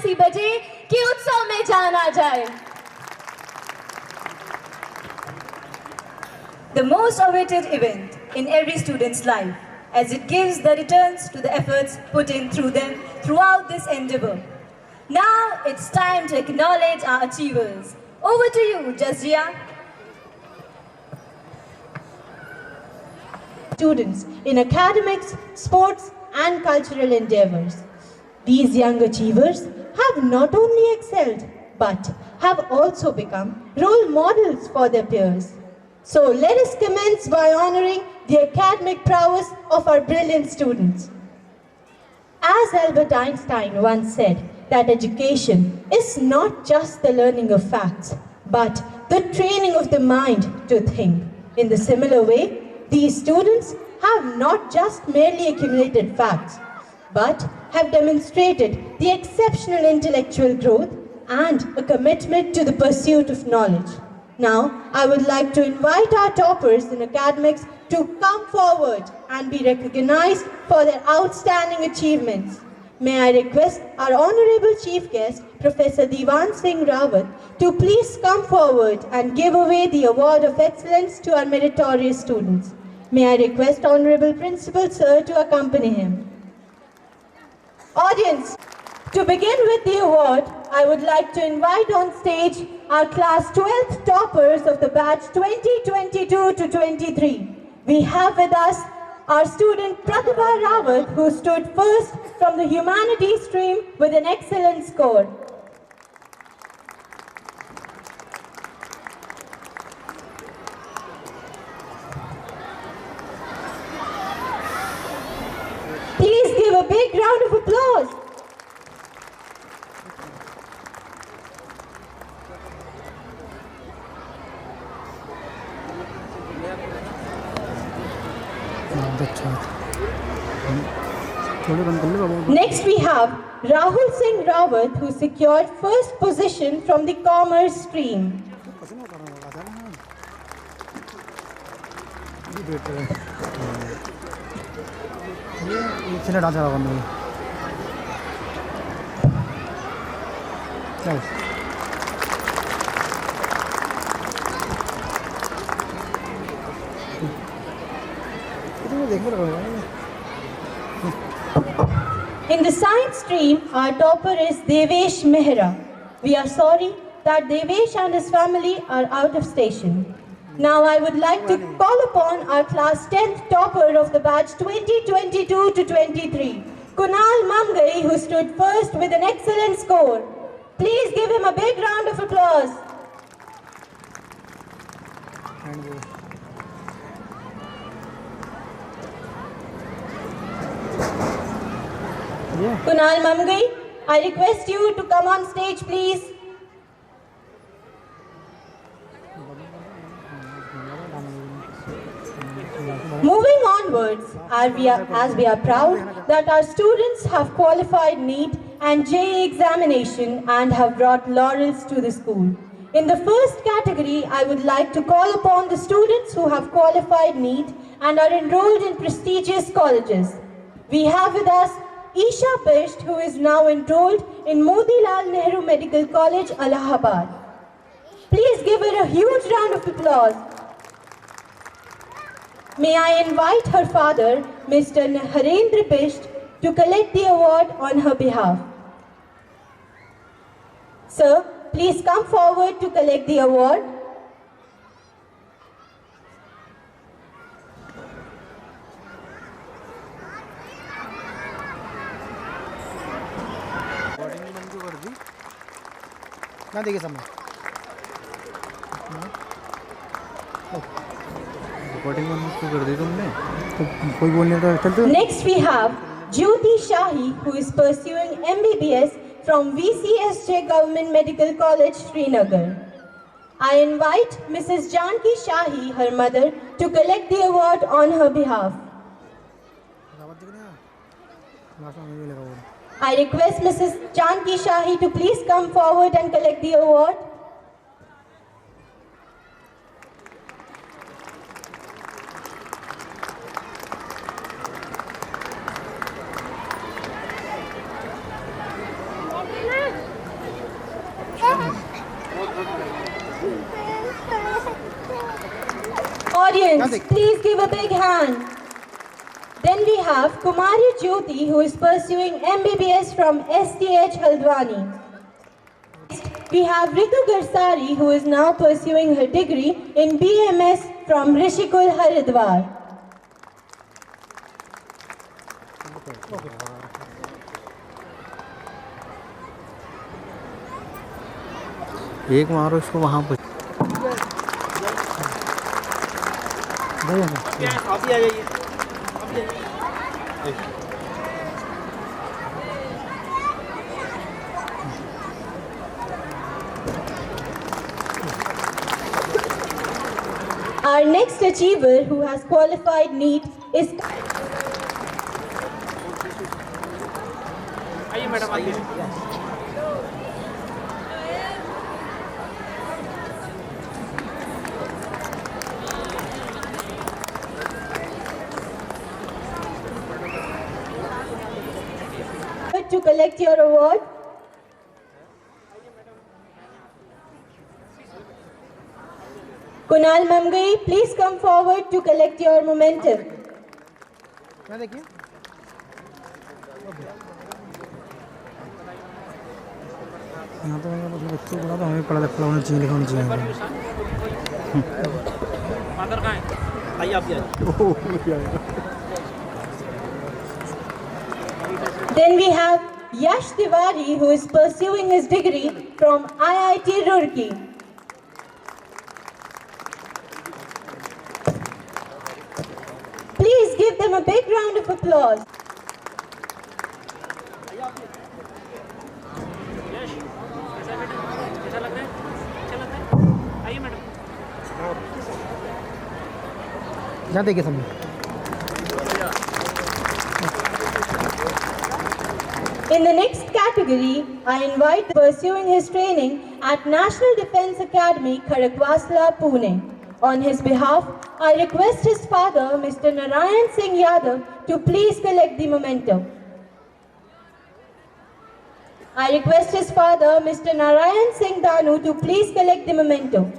सी बजे कि उत्सव में जान आ जाए। The most awaited event in every student's life, as it gives the returns to the efforts put in through them throughout this endeavor. Now it's time to acknowledge our achievers. Over to you, Jazria. Students in academics, sports and cultural endeavors. These young achievers have not only excelled but have also become role models for their peers. So let us commence by honoring the academic prowess of our brilliant students. As Albert Einstein once said, that education is not just the learning of facts, but the training of the mind to think. In the similar way, these students have not just merely accumulated facts, but have demonstrated the exceptional intellectual growth and a commitment to the pursuit of knowledge. Now, I would like to invite our toppers in academics to come forward and be recognized for their outstanding achievements. May I request our Honorable Chief Guest, Professor Diwan Singh Rawat, to please come forward and give away the Award of Excellence to our meritorious students. May I request Honorable Principal Sir to accompany him. Audience, to begin with the award, I would like to invite on stage our class 12th toppers of the batch 2022 to 23. We have with us our student Pratibha Rawat, who stood first from the humanities stream with an excellent score. Please give a big round of applause. Next we have Rahul Singh Rawat, who secured first position from the commerce stream. In the science stream, our topper is Devesh Mehra. We are sorry that Devesh and his family are out of station. Now I would like to call upon our class 10th topper of the batch 2022 to 23, Kunal Mamgai, who stood first with an excellent score. Please give him a big round of applause. Kunal Mamgai, I request you to come on stage, please. Moving onwards, as we are proud that our students have qualified NEET and JEE examination and have brought laurels to the school. In the first category, I would like to call upon the students who have qualified NEET and are enrolled in prestigious colleges. We have with us Isha Bisht, who is now enrolled in Motilal Nehru Medical College, Allahabad. Please give her a huge round of applause. May I invite her father, Mr. Harendra Bisht, to collect the award on her behalf. Sir, please come forward to collect the award. Next we have Jyoti Shahi, who is pursuing MBBS from VCSJ Government Medical College, Srinagar. I invite Mrs. Janki Shahi, her mother, to collect the award on her behalf. I request Mrs. Janki Shahi to please come forward and collect the award. Audience, please give a big hand. Then we have Kumari Jyoti, who is pursuing MBBS from STH Haldwani. Next, we have Ritu Garsari, who is now pursuing her degree in BMS from Rishikul Haridwar. एक मारो इसको वहाँ पर। आप ही आ जाइए। Our next achiever who has qualified NEET is आइए madam आइए। to collect your award. Kunal Mamgai, please come forward to collect your momentum. देखिए यहाँ तो मतलब बच्चों को तो हमें पढ़ा होना चाहिए लिखा होना चाहिए। फादर कहाँ है? आइए आप Then we have Yash Tiwari, who is pursuing his degree from IIT Roorkee. Please give them a big round of applause. कैसा लग रहा है? अच्छा लग रहा है? आइए मैडम। यहाँ देखिए सामने। In the next category, I invite pursuing his training at National Defence Academy, Khadakwasla, Pune. On his behalf, I request his father, Mr. Narayan Singh Yadav, to please collect the memento. I request his father, Mr. Narayan Singh Danu, to please collect the memento.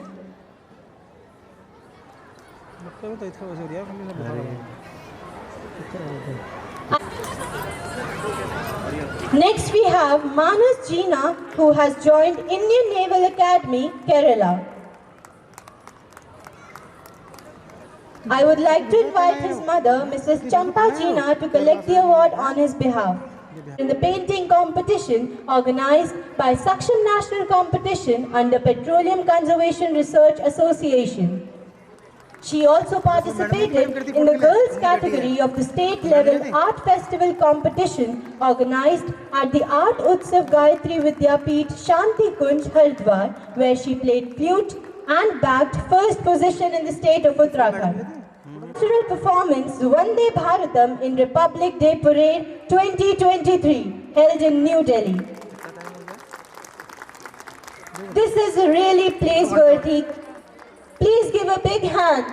Next we have Manas Jeena, who has joined Indian Naval Academy, Kerala. I would like to invite his mother, Mrs. Champa Jeena, to collect the award on his behalf. In the painting competition organized by Saksham National Competition under Petroleum Conservation Research Association. She also participated in the girls category of the state level art festival competition organized at the Art Utsav Gayatri Vidyapeeth Shanti Kunj, Haridwar, where she played flute and bagged first position in the state of Uttarakhand. Cultural performance Vande Bharatam in Republic Day Parade 2023 held in New Delhi. This is really praiseworthy. Please give a big hand.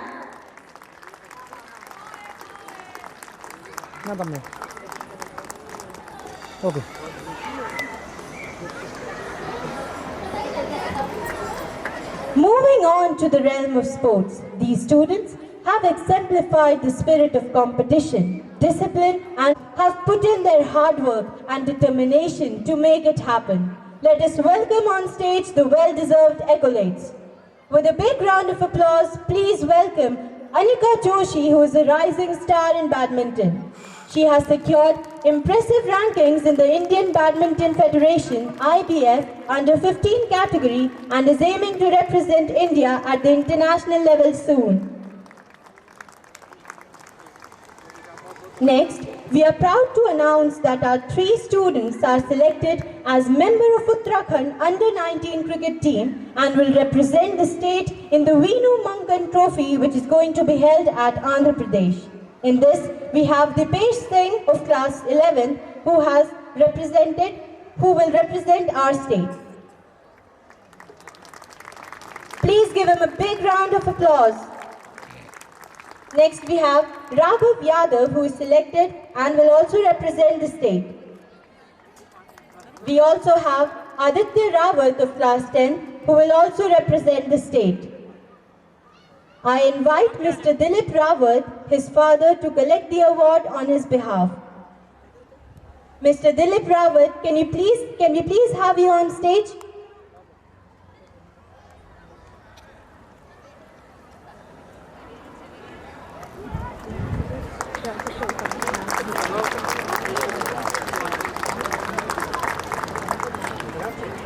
Okay. Moving on to the realm of sports, these students have exemplified the spirit of competition, discipline, and have put in their hard work and determination to make it happen. Let us welcome on stage the well-deserved accolades. With a big round of applause, please welcome Anika Joshi, who is a rising star in badminton. She has secured impressive rankings in the Indian Badminton Federation (IBF) under 15 category and is aiming to represent India at the international level soon. Next, we are proud to announce that our 3 students are selected as member of Uttarakhand under-19 cricket team and will represent the state in the Veenu Mankan Trophy, which is going to be held at Andhra Pradesh. In this, we have Dipesh Singh of class 11 who will represent our state. Please give him a big round of applause. Next we have Raghav Yadav, who is selected and will also represent the state. We also have Aditya Rawat of class 10 who will also represent the state. I invite Mr. Dilip Rawat, his father, to collect the award on his behalf. Mr. Dilip Rawat, can we please have you on stage?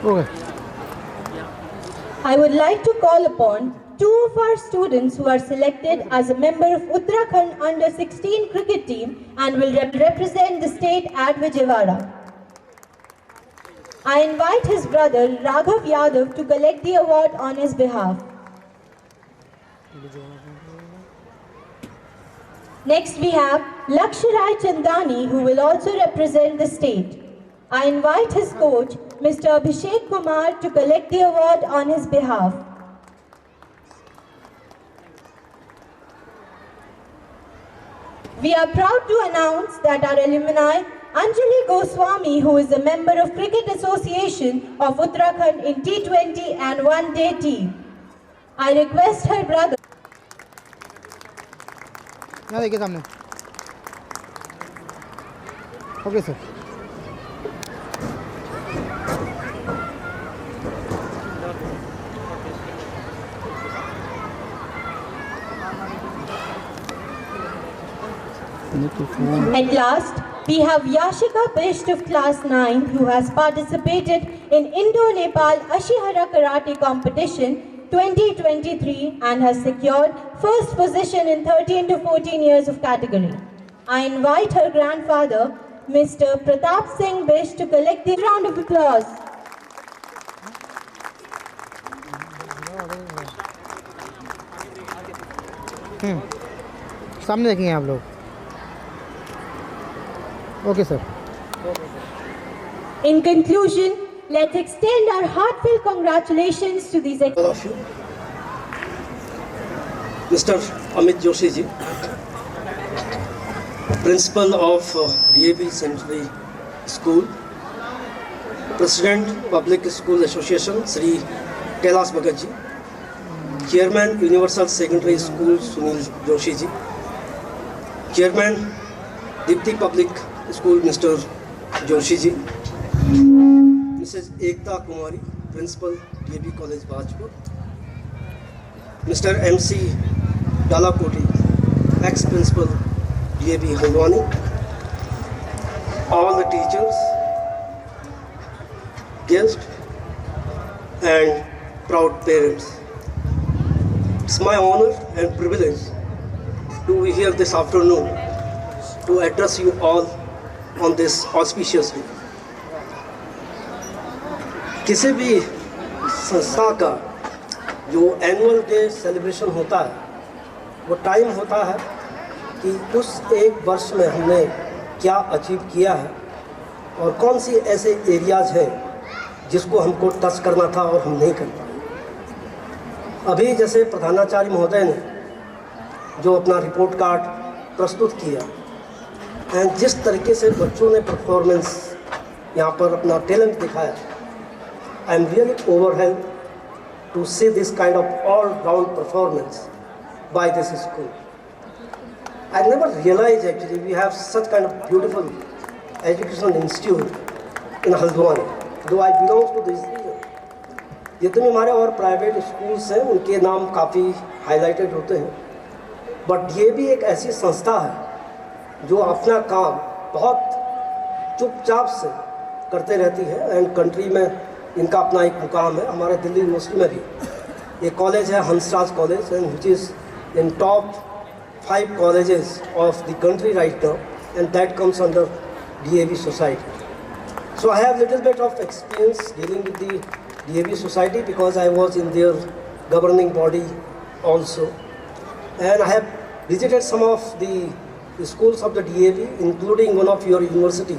Okay I would like to call upon two of our students who are selected as a member of Uttarakhand under-16 cricket team and will represent the state at Vijayawada. I invite his brother Raghav Yadav to collect the award on his behalf. Next we have Laksharai Chandani, who will also represent the state. I invite his coach, Mr. Abhishek Kumar, to collect the award on his behalf. We are proud to announce that our alumni, Anjali Goswami, who is a member of Cricket Association of Uttarakhand in T20 and one-day team. I request her brother. यहाँ देखिए सामने okay sir At last, we have Yashika Bisht of class 9 who has participated in Indo-Nepal Ashihara Karate competition 2023 and has secured first position in 13 to 14 years of category. I invite her grandfather, Mr. Pratap Singh Bisht, to collect the round of applause. सामने देखेंगे आप लोग okay sir In conclusion, let's extend our heartfelt congratulations to these All of you. Mr. Amit Joshi ji, Principal of DAV Centenary School, President Public School Association Sri Kailash Bhagat ji, Chairman Universal Secondary School Sunil Joshi ji, Chairman Dipti Public School Mr. Joshi ji, Mrs. Ekta Kumari, Principal DAV College Bajpur, Mr. MC Dalakoti, ex-principal DAV Haldwani, all the teachers, guests, and proud parents. It's my honor and privilege to be here this afternoon to address you all on this auspicious day. किसी भी संस्था का जो annual day celebration होता है वो time होता है कि उस एक वर्ष में हमने क्या अचीव किया है और कौन सी ऐसे एरियाज़ हैं जिसको हमको टच करना था और हम नहीं कर पाए। अभी जैसे प्रधानाचार्य महोदय ने जो अपना रिपोर्ट कार्ड प्रस्तुत किया एंड जिस तरीके से बच्चों ने परफॉर्मेंस यहाँ पर अपना टैलेंट दिखाया, I am really overwhelmed to see this kind of all-round performance by this school. I never realized actually we have such kind of beautiful educational institute in Haldwani. Though I belong to this region, जितने हमारे और private schools हैं उनके नाम काफ़ी highlighted होते हैं, but ये भी एक ऐसी संस्था है जो अपना काम बहुत चुपचाप से करते रहती है एंड कंट्री में इनका अपना एक मुकाम है। हमारे दिल्ली यूनिवर्सिटी में भी एक कॉलेज है Hansraj college and which is in top 5 colleges of the country right now, and that comes under DAV Society. So I have little bit of experience dealing with the DAV Society because I was in their governing body also, and I have visited some of the schools of the DAV, including one of your university,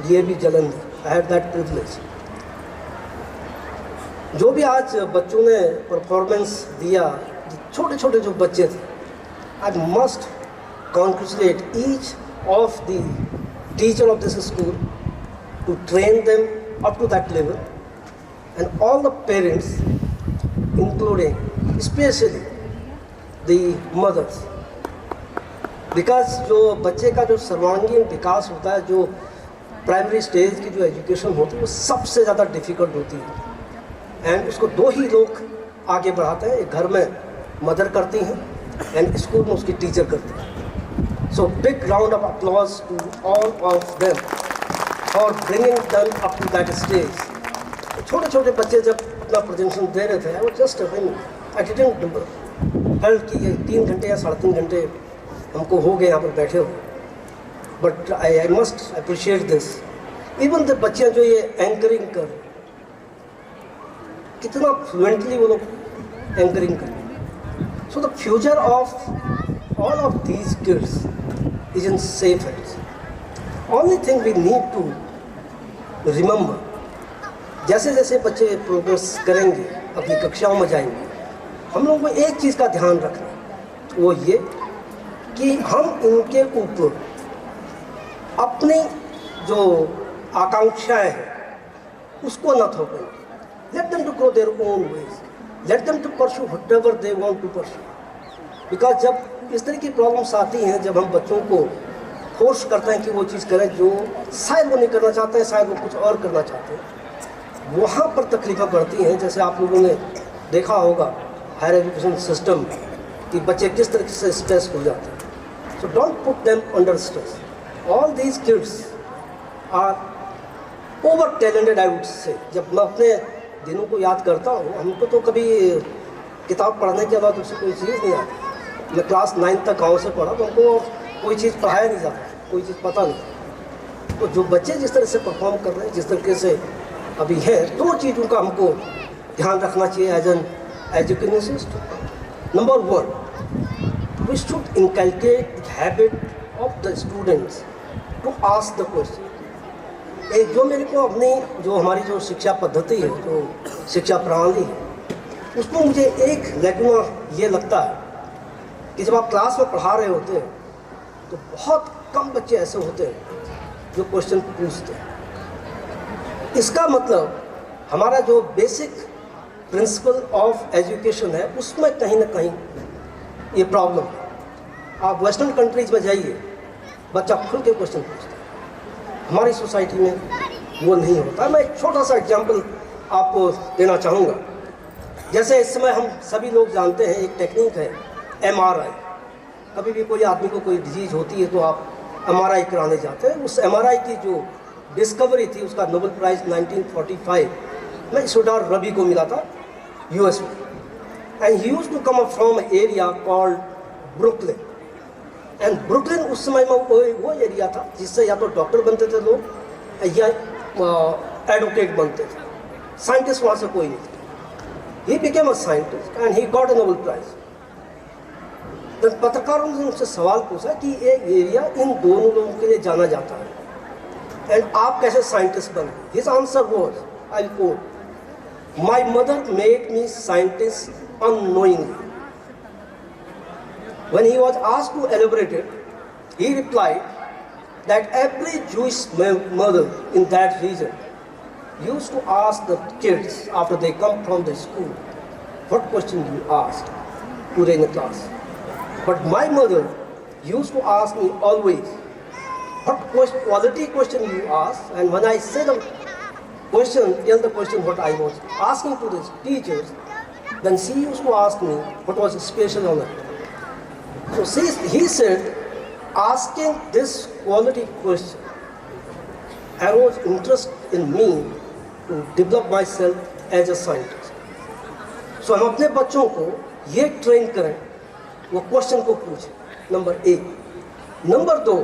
DAV Jalandhar. I had that privilege. जो भी आज बच्चों ने performance दिया, छोटे छोटे जो बच्चे थे, I must congratulate each of the teacher of this school to train them up to that level, and all the parents, including especially the mothers. Because जो बच्चे का जो सर्वांगीण विकास होता है, जो प्राइमरी स्टेज की जो एजुकेशन होती है वो सबसे ज़्यादा डिफ़िकल्ट होती है। एंड उसको दो ही लोग आगे बढ़ाते हैं, एक घर में मदर करती हैं एंड स्कूल में उसकी टीचर करती हैं। So big round of applause to all of them for bringing them up to that stage. छोटे छोटे बच्चे जब अपना प्रेजेंटेशन दे रहे थे, वो जस्ट आई डिडंट फेल्ट कि ये 3 घंटे या 3.5 घंटे हमको हो गए यहाँ पर बैठे हो, but I must appreciate this. Even the बच्चे जो ये एंकरिंग कर, कितना फ्लुएंटली वो लोग एंकरिंग कर। So the future of all of these kids is in safe hands. Only thing we need to remember, जैसे जैसे बच्चे प्रोग्रेस करेंगे, अपनी कक्षाओं में जाएंगे, हम लोगों को एक चीज़ का ध्यान रखना, वो ये कि हम इनके ऊपर अपनी जो आकांक्षाएं हैं उसको न थोपें। Let them to grow their own ways, let them to pursue whatever they want to pursue. Because जब इस तरह की प्रॉब्लम्स आती हैं, जब हम बच्चों को फोर्स करते हैं कि वो चीज़ करें जो शायद वो नहीं करना चाहते हैं, शायद वो कुछ और करना चाहते हैं, वहाँ पर तकलीफें बढ़ती हैं। जैसे आप लोगों ने देखा होगा हायर एजुकेशन सिस्टम कि बच्चे किस तरह से स्ट्रेस हो जाते हैं। So don't put them under stress. All these kids are over talented, I would say. जब मैं अपने दिनों को याद करता हूँ, हमको तो कभी किताब पढ़ने के अलावा दूसरी कोई चीज़ नहीं आती। मैं क्लास 9 तक गाँव से पढ़ा, तो हमको कोई चीज़ पढ़ाया नहीं जाता, कोई चीज़ पता नहीं। तो जो बच्चे जिस तरह से परफॉर्म कर रहे हैं, जिस तरीके से अभी है, 2 चीज़ों का हमको ध्यान रखना चाहिए as an educationist. Number 1, we should inculcate the habit of the students to ask the question. एक जो मेरे को अपनी जो हमारी जो शिक्षा पद्धति है, जो शिक्षा प्रणाली है, उसमें मुझे एक लैकुना ये लगता है कि जब आप क्लास में पढ़ा रहे होते हैं तो बहुत कम बच्चे ऐसे होते हैं जो क्वेश्चन पूछते हैं। इसका मतलब हमारा जो बेसिक प्रिंसिपल ऑफ एजुकेशन है उसमें कहीं ना कहीं ये प्रॉब्लम है। आप वेस्टर्न कंट्रीज में जाइए, बच्चा खुल के क्वेश्चन पूछता है, हमारी सोसाइटी में वो नहीं होता। मैं एक छोटा सा एग्जांपल आपको देना चाहूँगा। जैसे इस समय हम सभी लोग जानते हैं एक टेक्निक है MRI। कभी भी कोई आदमी को कोई डिजीज़ होती है तो आप MRI कराने जाते हैं। उस MRI की जो डिस्कवरी थी उसका नोबेल प्राइज़ 1945 में ईश्वर रवि को मिला था US में। And he used to come up from area called Brooklyn. एंड ब्रुकलिन उस समय में वो एरिया था जिससे या तो डॉक्टर बनते थे लोग या एडवोकेट बनते थे। साइंटिस्ट वहाँ से कोई नहीं थे। He became a scientist and he got a Nobel prize. तो पत्रकारों ने उनसे सवाल पूछा कि ये एरिया इन दोनों लोगों के लिए जाना जाता है एंड आप कैसे साइंटिस्ट बने? His answer was, I quote, my mother made me scientist unknowingly. When he was asked to elaborate it, he replied that every Jewish mother in that region used to ask the kids after they come from the school, what question you asked today in the class. But my mother used to ask me always, what quality question you asked, and when I said the question, tell the question what I was asking to the teachers, then she used to ask me what was special on it. So he said, asking this quality question arose interest in me to develop myself as a scientist. So हम अपने बच्चों को ये train करें, वो question को पूछें, number 1। Number 2,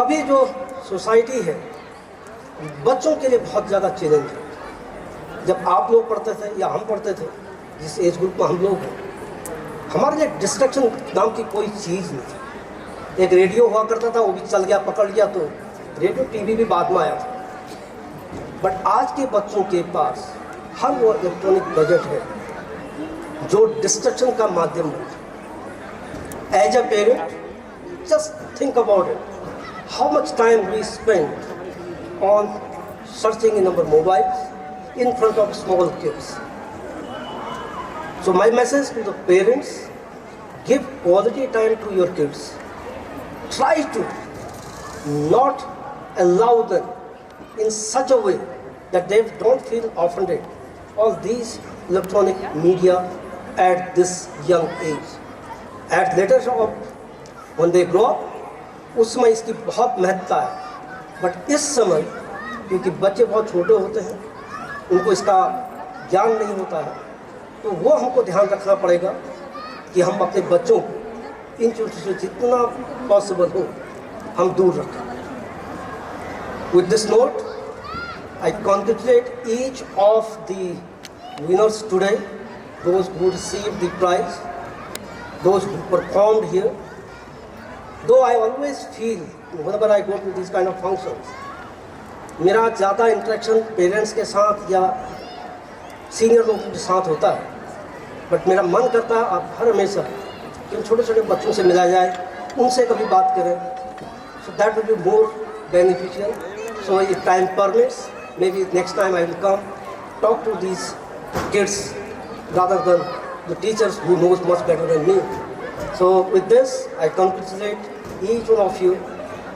अभी जो सोसाइटी है बच्चों के लिए बहुत ज़्यादा चैलेंज है। जब आप लोग पढ़ते थे या हम पढ़ते थे, जिस एज ग्रुप में हम लोग हैं, हमारे लिए डिस्ट्रैक्शन नाम की कोई चीज़ नहीं थी। एक रेडियो हुआ करता था, वो भी चल गया, पकड़ लिया, तो रेडियो टीवी भी बाद में आया था। बट आज के बच्चों के पास हर वो इलेक्ट्रॉनिक गैजेट है जो डिस्ट्रैक्शन का माध्यम है। As a parent, just think about it, how much time we spend on searching in our mobiles in front of small kids. So my message to the parents give quality time to your kids. Try to not allow them in such a way that they don't feel offended. All these electronic media at this young age. At later on, when they grow up, उस समय इसकी बहुत महत्ता है. But इस समय क्योंकि बच्चे बहुत छोटे होते हैं, उनको इसका ज्ञान नहीं होता है, तो वो हमको ध्यान रखना पड़ेगा कि हम अपने बच्चों को इन चीज़ों से जितना पॉसिबल हो हम दूर रखें. With this note, I congratulate each of the winners today, those who received the prize, those who performed here. Though I always feel whenever I go to these kind of functions, मेरा ज़्यादा interaction parents के साथ या senior लोगों के साथ होता है, बट मेरा मन करता है आप हर हमेशा कि छोटे छोटे बच्चों से मिला जाए, उनसे कभी बात करें. So that will be more beneficial. So if time permits, maybe next time I will come talk to these kids rather than the teachers who knows much better than me. So with this, I congratulate each one of you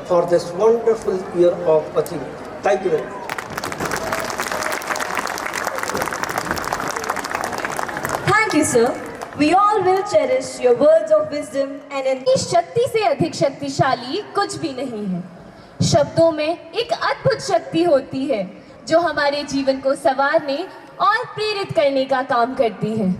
for this wonderful year of achievement. Thank you very much. Thank you, sir. We all will cherish your words of wisdom and इस शक्ति से अधिक शक्तिशाली कुछ भी नहीं है. शब्दों में एक अद्भुत शक्ति होती है जो हमारे जीवन को संवारने और प्रेरित करने का काम करती है.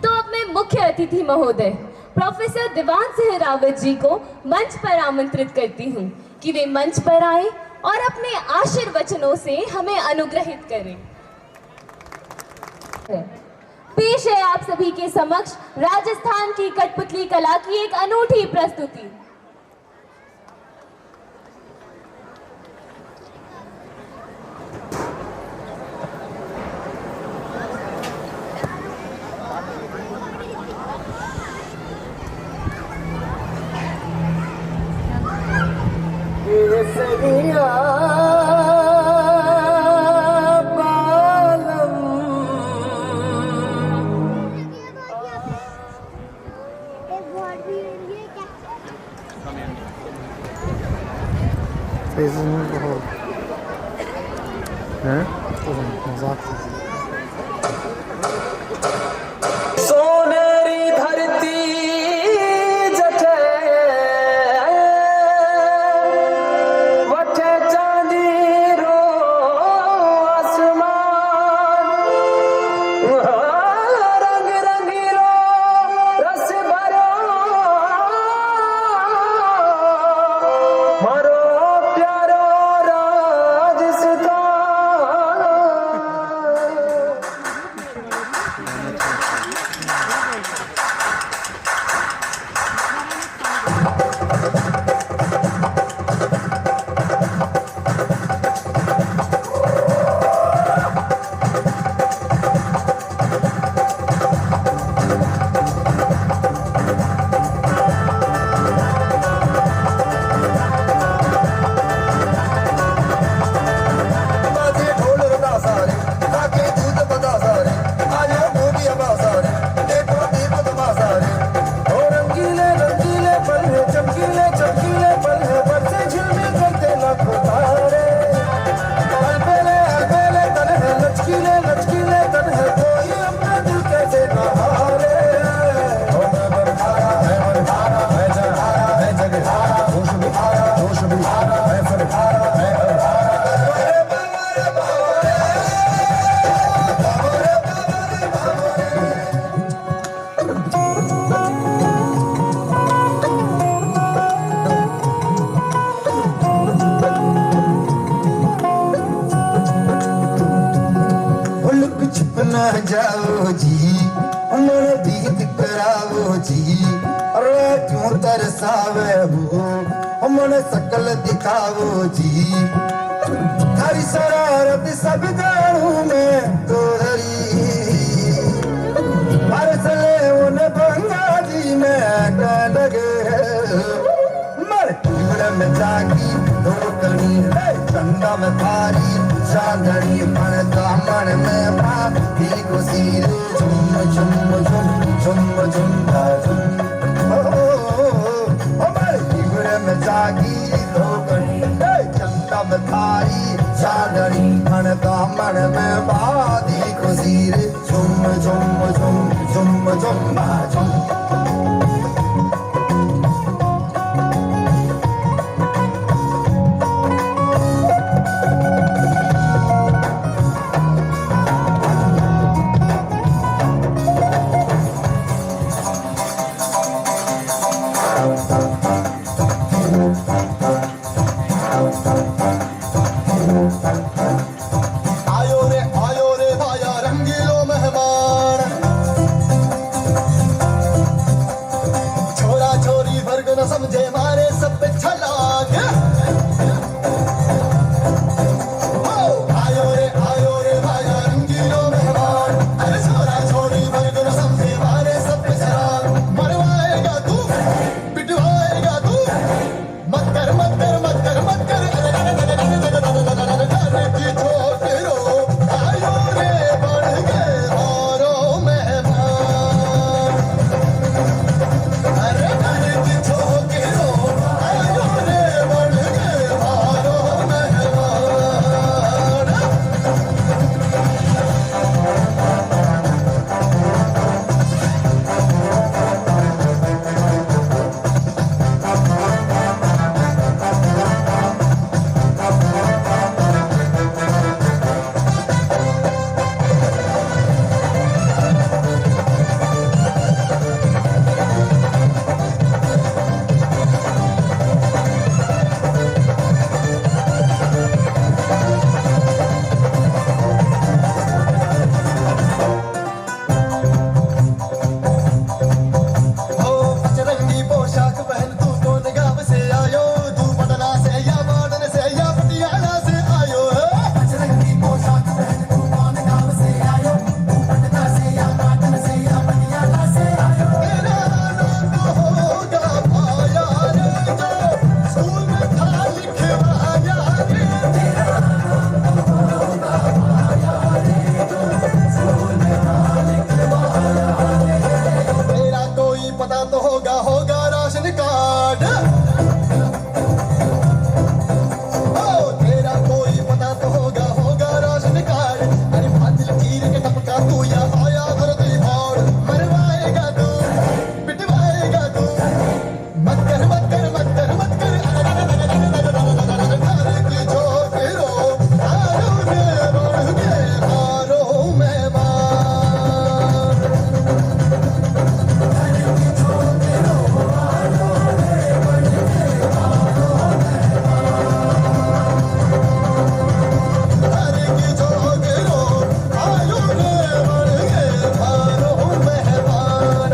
तो अब मैं मुख्य अतिथि महोदय प्रोफेसर दीवान सिंह रावत जी को मंच पर आमंत्रित करती हूँ कि वे मंच पर आए और अपने आशीर्वचनों से हमें अनुग्रहित करें. पेश है आप सभी के समक्ष राजस्थान की कठपुतली कला की एक अनूठी प्रस्तुति. सोनेरी धरती जठे वठे चांदी रो आसमान रंग रंगीलो रस भरो मारो प्यारो राजस्थान. जाओ जी हमारे बीत कराओ जी. अरे क्यों तरसावे हो हमारे शकल दिखाओ जी. थारी शरारत सब जानू मैं तो हरी परसले उन बंगा जी में का लगे मर कीमड़ में जागी धोकनी चंदा में थारी चांदनी मन दामन में भाभी को सीरे झुम झुम झुम झुम झुम झुम. बादी खुजीर झुम झुम झुम झुम झुम झुम आयो रे भाया रंगीलो मेहमान छोरा छोरी वर्ग न समझे मारे सब पे छलांग आयो रे भाया रंगीलो मेहमान अरे छोरा छोरी वर्ग न समझे मारे सब पे छलांग मरवाएगा तू पिटवाएगा तू मत कर मत कर मत कर मत कर घर की छोकरो आयो रे बढ़ के हारो मेहमान अरे घर की छोकरो आयो रे बढ़ के हारो मेहमान बजरंगी पोशाक पहन तू कौन गांव से आयो तू पटना से या बाडन से या पटियाला से आयो बजरंगी पोशाक पहन तू कौन गांव से आयो तू पटना से या बाडन से या पटियाला से आयो तेरा नाम तो होगा पाया रे जो स्कूल में था लिखवाया रे तेरा नाम तो होगा पाया रे जो स्कूल में था लिखवाया रे तेरा कोई पता तो होगा राशन कार्ड ओ तेरा कोई पता तो होगा राशन कार्ड अरे फातिल चीर के टपका तू या आया भरती भाड़ मरवाएगा तू पिटवाएगा तू मत कर मत कर मत कर मत कर घर की छोकरो आयो रे बढ़ के हारो मेहमान घर की छोकरो आयो रे बढ़ के हारो मेहमान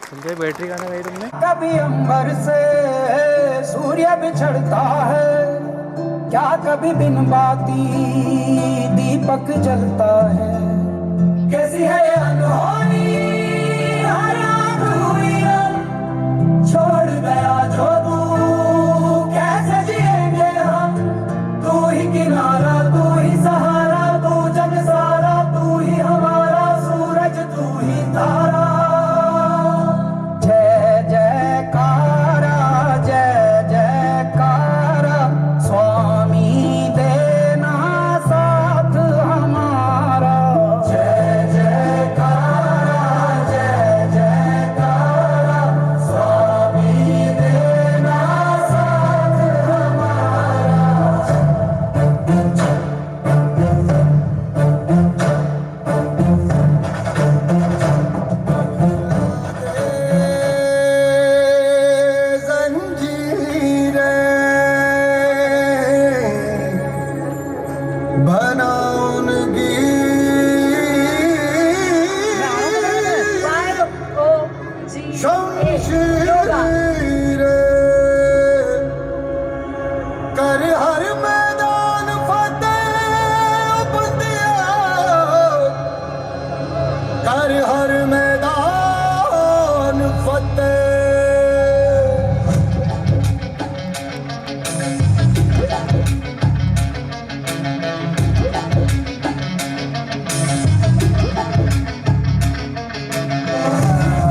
संजय बैटरी गाना गाई तुमने? कभी अंबर से सूर्य बिछड़ता है क्या कभी बिन बाती दीपक जलता है कैसी है ये अनहोनी हर आँख हुई छोड़ गया जो तू कैसे जिएंगे हम तू ही किनारा तू ही सहारा तू जग सारा तू ही हमारा सूरज तू ही तारा जय जयकारा स्वामी देना साथ हमारा जय जयकारा स्वामी देना बनाऊंगी शमशीरें कर हर मैदान फतेह बंदिया कर हर मैदान फतेह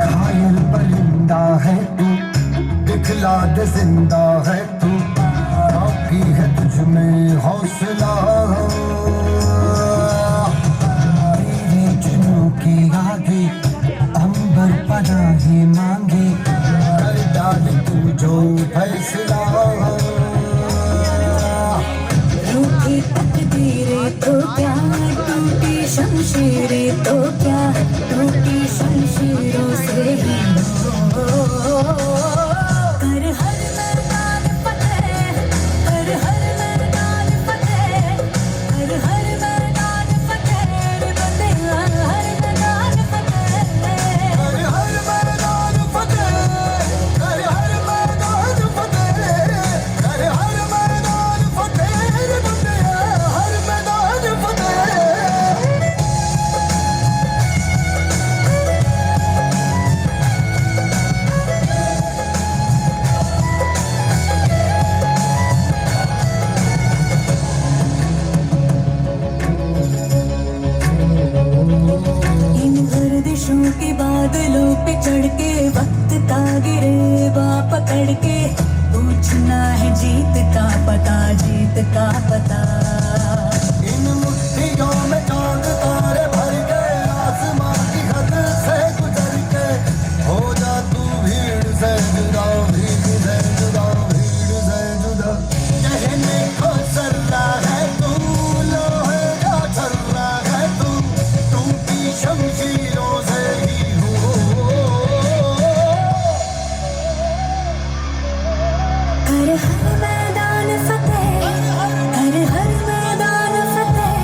घायल परिंदा है तू दिखला दे जिंदा है तू बाकी है तुझ में हौसला तेरे जुनून के आगे अंबर पनाहे मांगे कर डाल तू जो फैसला रूठी तकदीरें तो क्या टूटी शमशीरें तो क्या टूटी शमशीरों से ही कर हर मैदान फतेह कर हर मैदान फतेह कर हर मैदान फतेह रे बंदिया हर मैदान फतेह कर हर मैदान फतेह कर हर मैदान फतेह कर हर मैदान फतेह रे बंदिया हर मैदान फतेह इन गर्दिशों के बादलों पे चढ़ के वक्त का गिरे पकड़ के पूछना है जीत का पता इन मुट्ठियों में चांद तारे भर के आसमां की हद से गुजर के हो जा तू भीड़ से जुदा भीड़ से जुदा भीड़ से जुदा कहने को सर्रा है तू लोहे का छर्रा है तू टूटी शमशीरों से ही हो कर हर मैदान फतेह कर हर मैदान फतेह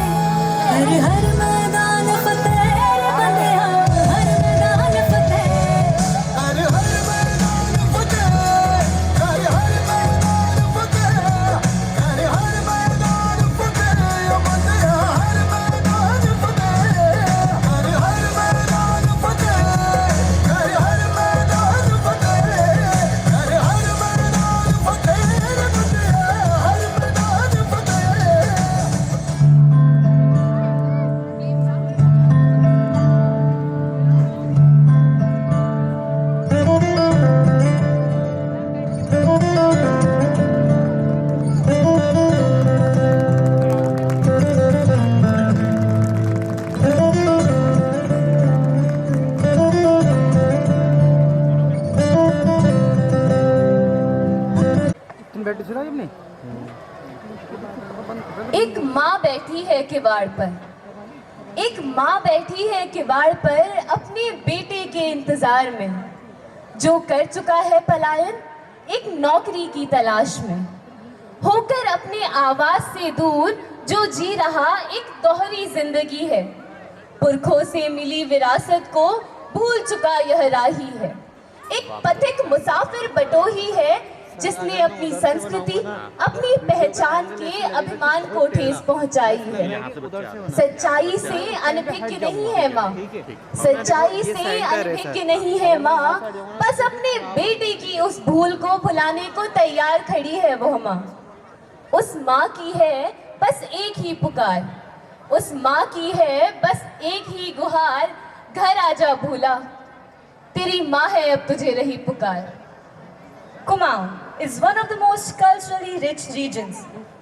कर हर मैदान फतेह रे बंदिया हर मैदान फतेह कर हर मैदान फतेह कर हर मैदान फतेह कर हर मैदान फतेह ओ बंदिया हर मैदान फतेह कर हर मैदान फतेह कर हर मैदान फतेह कर हर मैदान फतेह रे बंदिया हर मैदान फतेह तुम बैठी सुना जब नहीं एक माँ बैठी है किवाड़ पर, एक माँ बैठी है किवाड़ पर अपने बेटे के इंतजार में, जो कर चुका है पलायन एक नौकरी की तलाश में, होकर अपने आवाज से दूर जो जी रहा एक दोहरी जिंदगी है, पुरखों से मिली विरासत को भूल चुका यह राही है, एक पथिक मुसाफिर बटोही है जिसने अपनी संस्कृति अपनी पहचान के अभिमान को ठेस पहुंचाई है। सच्चाई से अनभिज्ञ नहीं है माँ, सच्चाई से अनभिज्ञ नहीं है माँ, बस अपने बेटे की उस भूल को भुलाने को तैयार खड़ी है वो माँ। उस माँ की है बस एक ही पुकार, उस माँ की है बस एक ही गुहार, घर आजा भूला तेरी माँ है अब तुझे रही पुकार। Kumaon is one of the most culturally rich regions,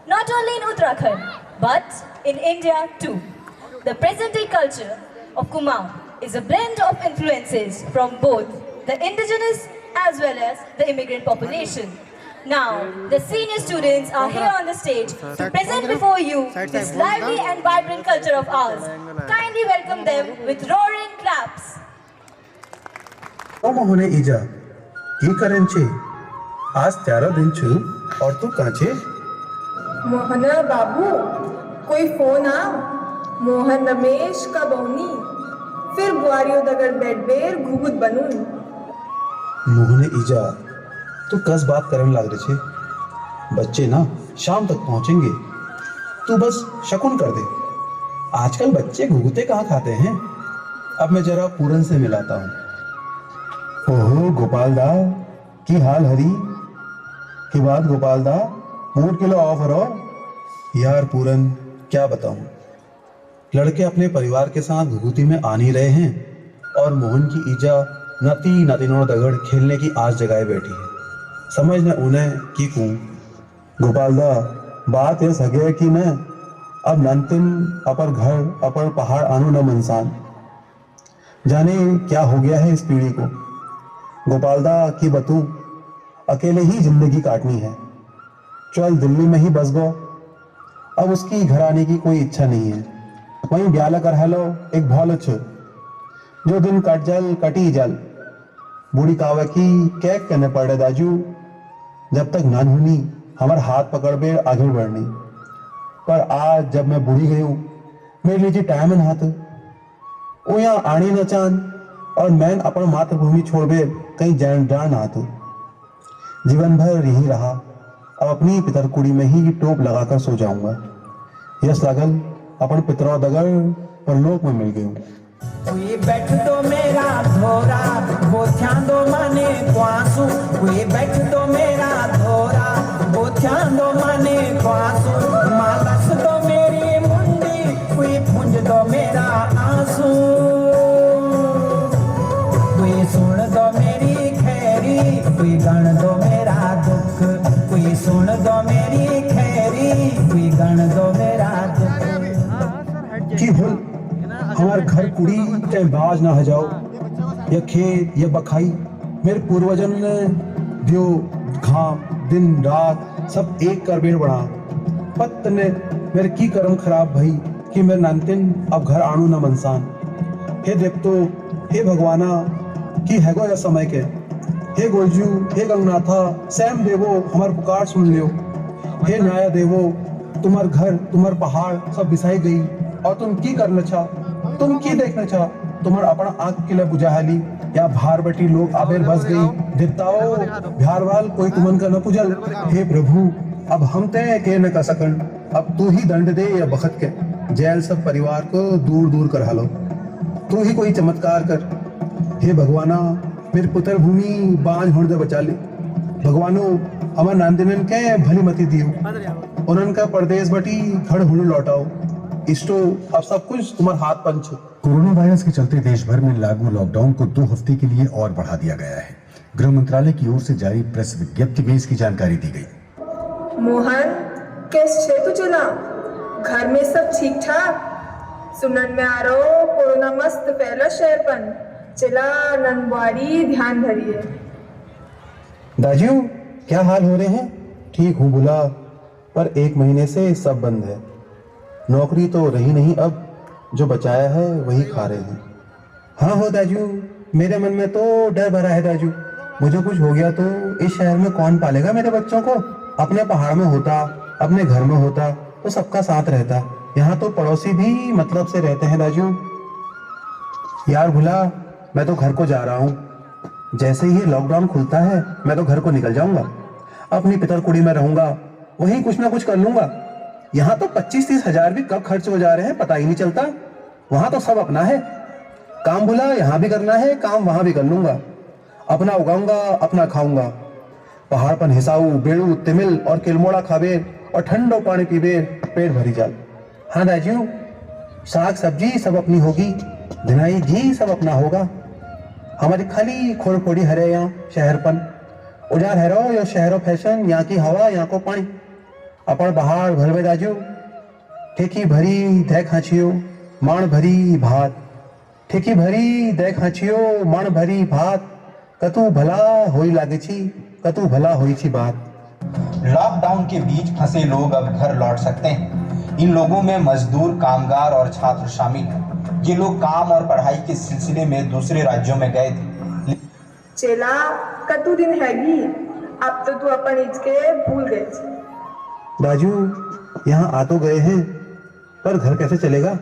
not only in Uttarakhand, but in India too. The present-day culture of Kumaon is a blend of influences from both the indigenous as well as the immigrant population. Now, the senior students are here on the stage to present before you this lively and vibrant culture of ours. Kindly welcome them with roaring claps. मोहने इजा की करेंचे आज 13 दिन छु और तू काचे मोहना बाबू कोई फोन आ मोहन रमेश का बौनी फिर बुआरियों दगड़ बेड बेर घूगुत बनूं मोहने ईजा तू कस बात करने लग रहे छे। बच्चे ना शाम तक पहुंचेंगे, तू बस शकुन कर दे। आजकल बच्चे घुघुते कहाँ खाते हैं। अब मैं जरा पूरन से मिलाता हूँ। ओहो गोपाल दा की हाल हरी की बात गोपाल दा मूड के लिए ऑफ रहो। यार पूरन क्या बताऊं, लड़के अपने परिवार के साथ घुघुती में आ नहीं रहे हैं और मोहन की ईजा नती नतिनों दगड़ खेलने की आस जगाए बैठी है। समझ न उन्हें की कहूं। गोपाल दा बात यह सगे कि न अब नंतिन अपर घर अपर पहाड़ आनो न मनसान। जाने क्या हो गया है इस पीढ़ी को। गोपाल दा की बतूं, अकेले ही जिंदगी काटनी है। चल दिल्ली में ही बस गो। अब उसकी घर आने की कोई इच्छा नहीं है। वहीं ब्याला कर हेलो एक भौलच जो दिन कट जल कटी जल। बूढ़ी कावा की कैक करने पड़े दाजू, जब तक नान हुनी हमारे हाथ पकड़ बे आगे बढ़नी। पर आज जब मैं बूढ़ी गई हूं, मेरे लिए टाइम है हाथ वो यहाँ आनी न चांद और मैं अपन मातृभूमि छोड़ बे कहीं जान डान हाथ। जीवन भर यही रहा, अब अपनी पितरकुड़ी में ही टोप लगाकर सो जाऊंगा। यस लगल अपन पितरों दगड़ परलोक में मिल गई। कोई बैठ दो मेरा धोरा वो ध्यान दो माने क्वासू। कोई बैठ दो मेरा धोरा वो ध्यान दो माने क्वासू। मालस दो मेरी मुंडी कोई पुंज दो मेरा आंसू। कोई सुन दो मेरी खैरी कोई गण दो मेरा दुख। कोई सुन दो मेरी खैरी कोई गण दो मेरा दुख। की भूल हमारे घर कुड़ी चाहे बाज ना हजाओ या खेत या बखाई, मेरे पूर्वजन ने दियो घाम दिन रात सब एक कर बेर बढ़ा। पत ने मेरे की कर्म खराब भई कि मेरे नंतिन अब घर आणु न मनसान। हे देवतो हे भगवाना की हैगो या समय के। हे गोलजू हे गंगनाथा सैम देवो हमार पुकार सुन लियो। हे न्याय देवो तुम्हार घर तुम्हार पहाड़ सब बिसाई गई और तुम की करना चाह, तुम की देखना चाह। तुम्हारा अपना आंख के लिए बुझाली या भार बटी लोग आबेर बस गई। देवताओ बिहारवाल कोई तुमन का न पुजल। हे प्रभु अब हम ते के न कर सकन, अब तू ही दंड दे या बखत के जेल सब परिवार को दूर दूर कर हालो। तू ही कोई चमत्कार कर। हे भगवाना मेरे पुत्र भूमि बांझ होने दे बचा ले। भगवानो हमार नांदिनन के भली मती दियो, उनन का परदेश बटी घर हुड़ लौटाओ। इष्टो अब सब कुछ तुम्हारे हाथ पंच। कोरोना वायरस के चलते देश भर में लागू लॉकडाउन को 2 हफ्ते के लिए और बढ़ा दिया गया है। गृह मंत्रालय की ओर से जारी प्रेस विज्ञप्ति में इसकी जानकारी दी गई। मोहन कैसे छे तू चला घर में सब ठीक ठाक। सुनन में आ रहो कोरोना मस्त फैला शहरपन। चला ननवाड़ी ध्यान धरिए। दाजू क्या हाल हो रहे हैं। ठीक हूँ बुला, पर 1 महीने से सब बंद है। नौकरी तो रही नहीं, अब जो बचाया है वही खा रहे हैं। हाँ हो दाजू, मेरे मन में तो डर भरा है दाजू। मुझे कुछ हो गया तो इस शहर में कौन पालेगा मेरे बच्चों को। अपने पहाड़ में होता अपने घर में होता तो सबका साथ रहता। यहाँ तो पड़ोसी भी मतलब से रहते हैं दाजू। यार भुला मैं तो घर को जा रहा हूँ। जैसे ही लॉकडाउन खुलता है मैं तो घर को निकल जाऊंगा। अपनी पितरकुड़ी में रहूंगा, वहीं कुछ ना कुछ कर लूंगा। यहाँ तो 25-30 हजार भी कब खर्च हो जा रहे हैं पता ही नहीं चलता। वहां तो सब अपना है। काम भुला यहाँ भी करना है, काम वहां भी कर लूंगा। अपना उगाऊंगा अपना खाऊंगा। पहाड़ पर हिसाऊ बेड़ू तिमिल और किलमोड़ा खाबे और ठंडो पानी पीबे पेट भरी जाल। हाँ दाजू साग सब्जी सब अपनी होगी, धनाई घी सब अपना होगा। हमारी खाली खोड़ फोड़ी हरे यहाँ शहरपन उजाड़ है रो। यो शहरों फैशन, यहाँ की हवा यहाँ को पानी। अपन पहाड़ भरवे दाजू ठेकी भरी दे खाचियो माण भरी भात। ठेकी भरी दे खाचियो माण भरी भात। कतू भला होई लागे छी कतू भला होई छी बात। लॉकडाउन के बीच फंसे लोग अब घर लौट सकते हैं। इन लोगों में मजदूर, कामगार और छात्र शामिल हैं। ये लोग काम और पढ़ाई के सिलसिले में दूसरे राज्यों में गए थे। चेला कतू दिन हैगी, अब तो तू अपन इज के भूल गए। दाजू यहाँ आ तो गए हैं, पर घर कैसे चलेगा?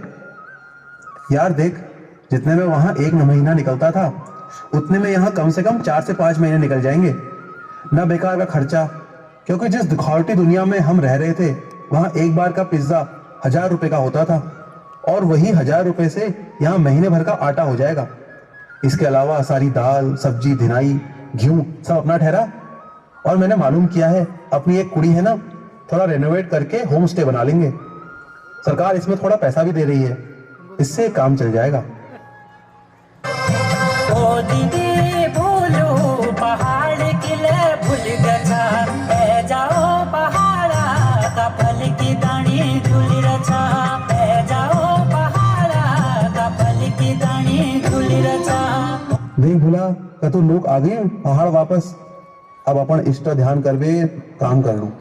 यार देख, जितने में वहां एक महीना निकलता था उतने में यहाँ कम से कम 4 से 5 महीने निकल जाएंगे। ना बेकार का खर्चा, क्योंकि जिस दुखावटी दुनिया में हम रह रहे थे वहां एक बार का पिज्जा 1000 रुपए का होता था और वही 1000 रुपए से यहाँ महीने भर का आटा हो जाएगा। इसके अलावा सारी दाल, सब्जी, धिनाई, घी सब अपना ठहरा। और मैंने मालूम किया है, अपनी एक कुड़ी है ना, थोड़ा रेनोवेट करके होम स्टे बना लेंगे। सरकार इसमें थोड़ा पैसा भी दे रही है, इससे काम चल जाएगा। ओ दीदी बोलो पहाड़ किले भूल गया, ए जाओ पहाड़ा का फल की दानी झूल रचा, ए जाओ पहाड़ा का फल की दानी झूल रचा। देख भूला का तो लोग आ गए पहाड़ वापस। अब अपन इष्ट ध्यान करवे काम कर लूं।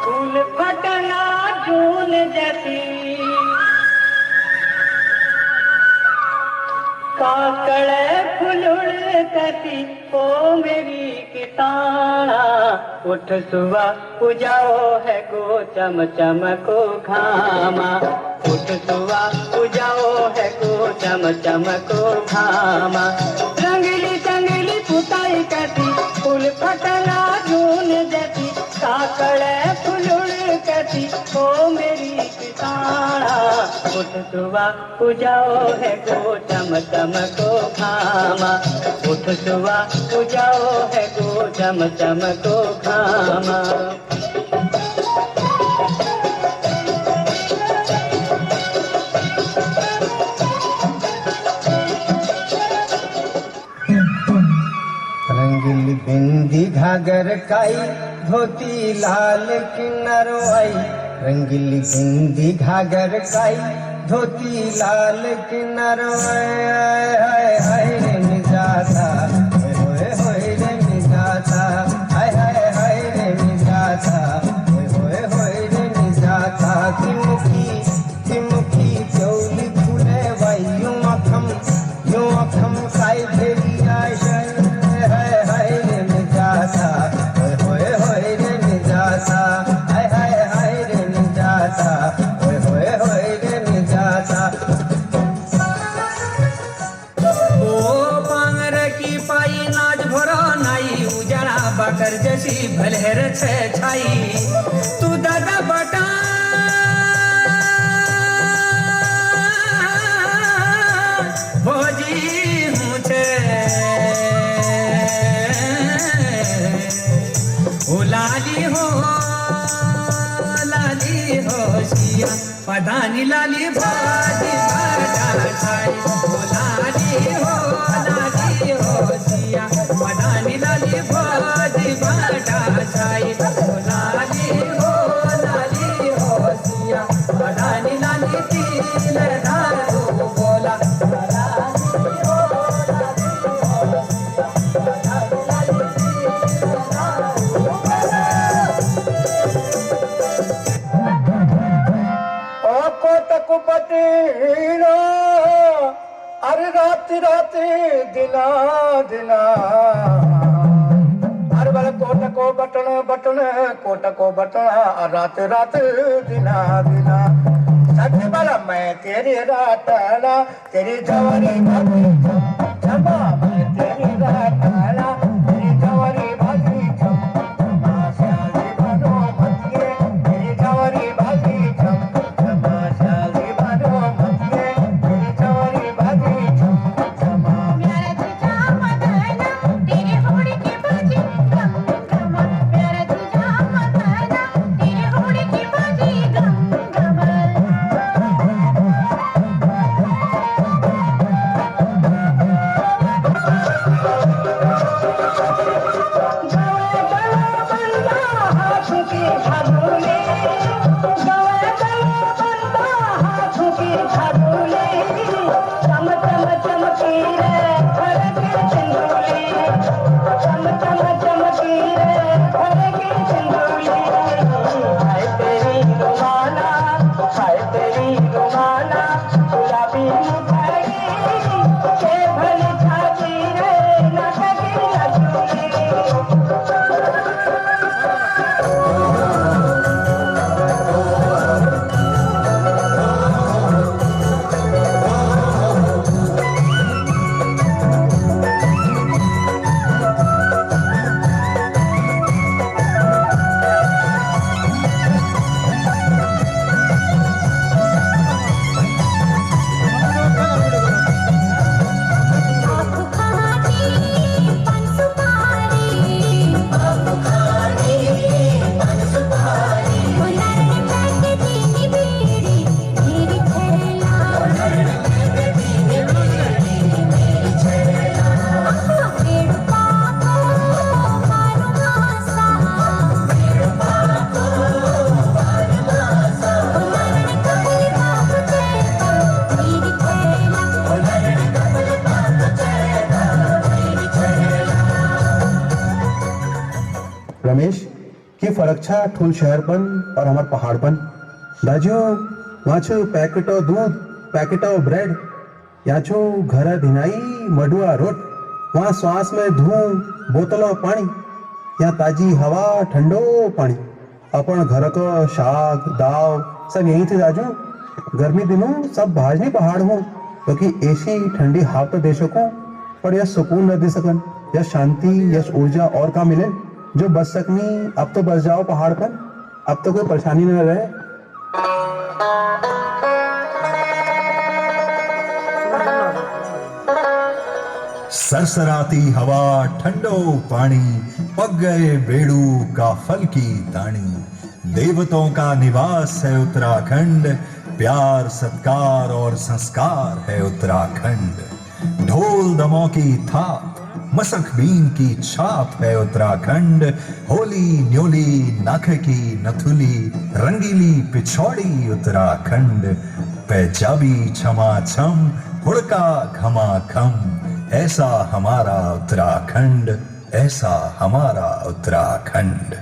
फूल फटना जून जैसी, काकड़े फुलुड़ कसी, ओ मेरी किताना। उठ सुबह उजाओ है गो चम चम को घामा, उठ सुबह उजाओ है गो चम चम को घामा। रंगली चंगली पुताई कसी, फूल फटना जून जैसी, काकड़े फुलुड़ कसी, ओ मेरी किताना। उठ सुबह उजाओ है गो चम चम को घामा, उठ सुबह उजाओ है गो चम चम को घामा। रंगीली बिंदी घाघर काई, धोती लाल किन्नरो आई। रंगीली बिंदी घाघर काई, धोती लाल किन्नरो आई। हाय रे मिजाता, होए होए रे मिजाता, हाय हाय हाय रे मिजाता, होए होए रे मिजाता। की मुखी चौली फूले वाई, यूं अखम काई भेरी आशा। बाकर जैसी भलहर छे छाई, तू दादा बटा भोजी हूँ छे। ओ लाली हो सिया, पधानी लाली भाजी बाटा छाई। ओ लाली हो सिया, पधानी लाली भाजी बाटा छाई। ओ लाली हो सिया, पधानी लाली तिल दारू बोला। अरे रात रात दिना दिना, हर बल कोट को बटन बटन, कोट को बटना, रात रात दिना दिना। सच बल मैं तेरी रातला, तेरी जवानी भागी जमा, मैं तेरी रातला, तेरी जवानी भागी जमा। शादी बनो मतिए, तेरी जवानी भागी जमा, शादी बनो मतिए, तेरी जवानी भागी जमा। रमेश की फर्क छा ठुल शहरपन और हमार पहाड़पन। दाजू वहाँ छो पैकेट और दूध, पैकेट और ब्रेड, यहाँ छो घर धिनाई मडुआ रोट, वहाँ श्वास में धुआं, बोतल और पानी, यहाँ ताजी हवा, ठंडो पानी। अपन घर का शाग दाव सब यही थे दाजू। गर्मी दिनों सब भाजनी पहाड़ हो, क्योंकि ऐसी ठंडी हवा तो दे सको, पर यह सुकून न दे सकन, यह शांति, यह ऊर्जा और का मिले जो बच सकनी। अब तो बस जाओ पहाड़ पर, अब तो कोई परेशानी न रहे। सरसराती हवा, ठंडो पानी, पक गए बेड़ू का फल की दानी। देवताओं का निवास है उत्तराखंड, प्यार सत्कार और संस्कार है उत्तराखंड। ढोल दमों की थाप, मसक बीन की छाप है उत्तराखंड। होली न्योली नाख की नथुली, रंगीली पिछौड़ी उत्तराखंड। पैजाबी छमा छम, हुड़का घमा खम, ऐसा हमारा उत्तराखंड, ऐसा हमारा उत्तराखंड।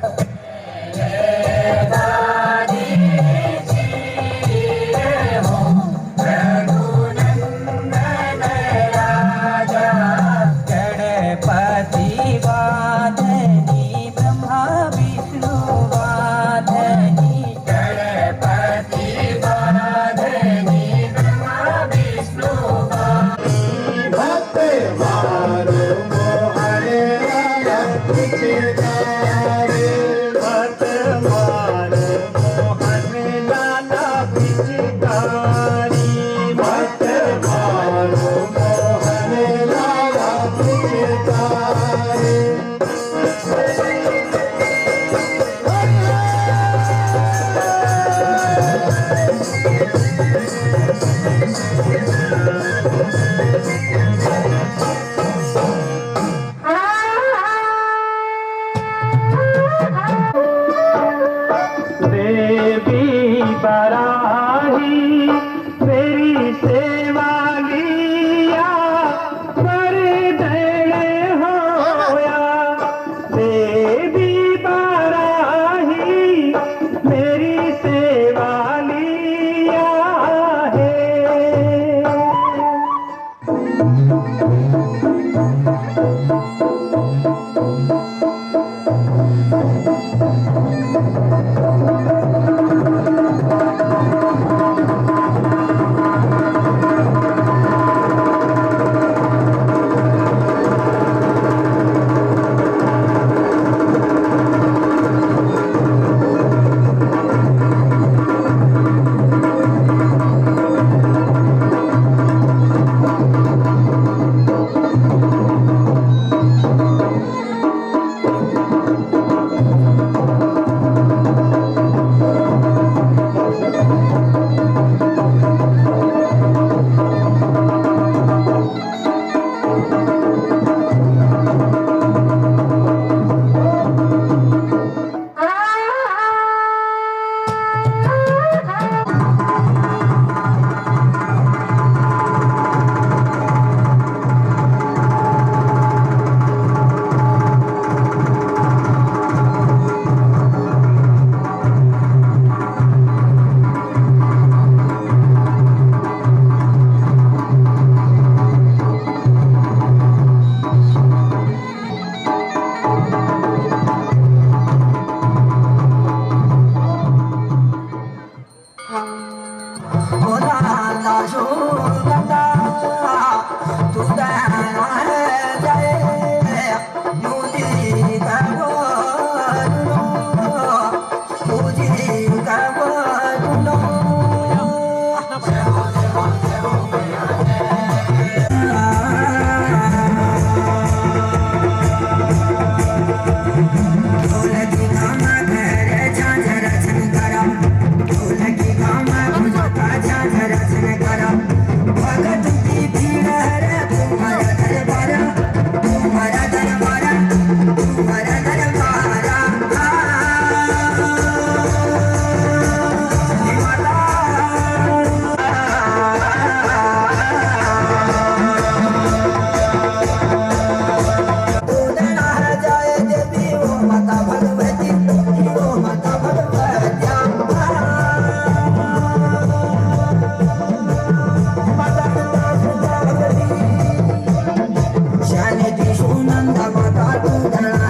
काटू घड़ा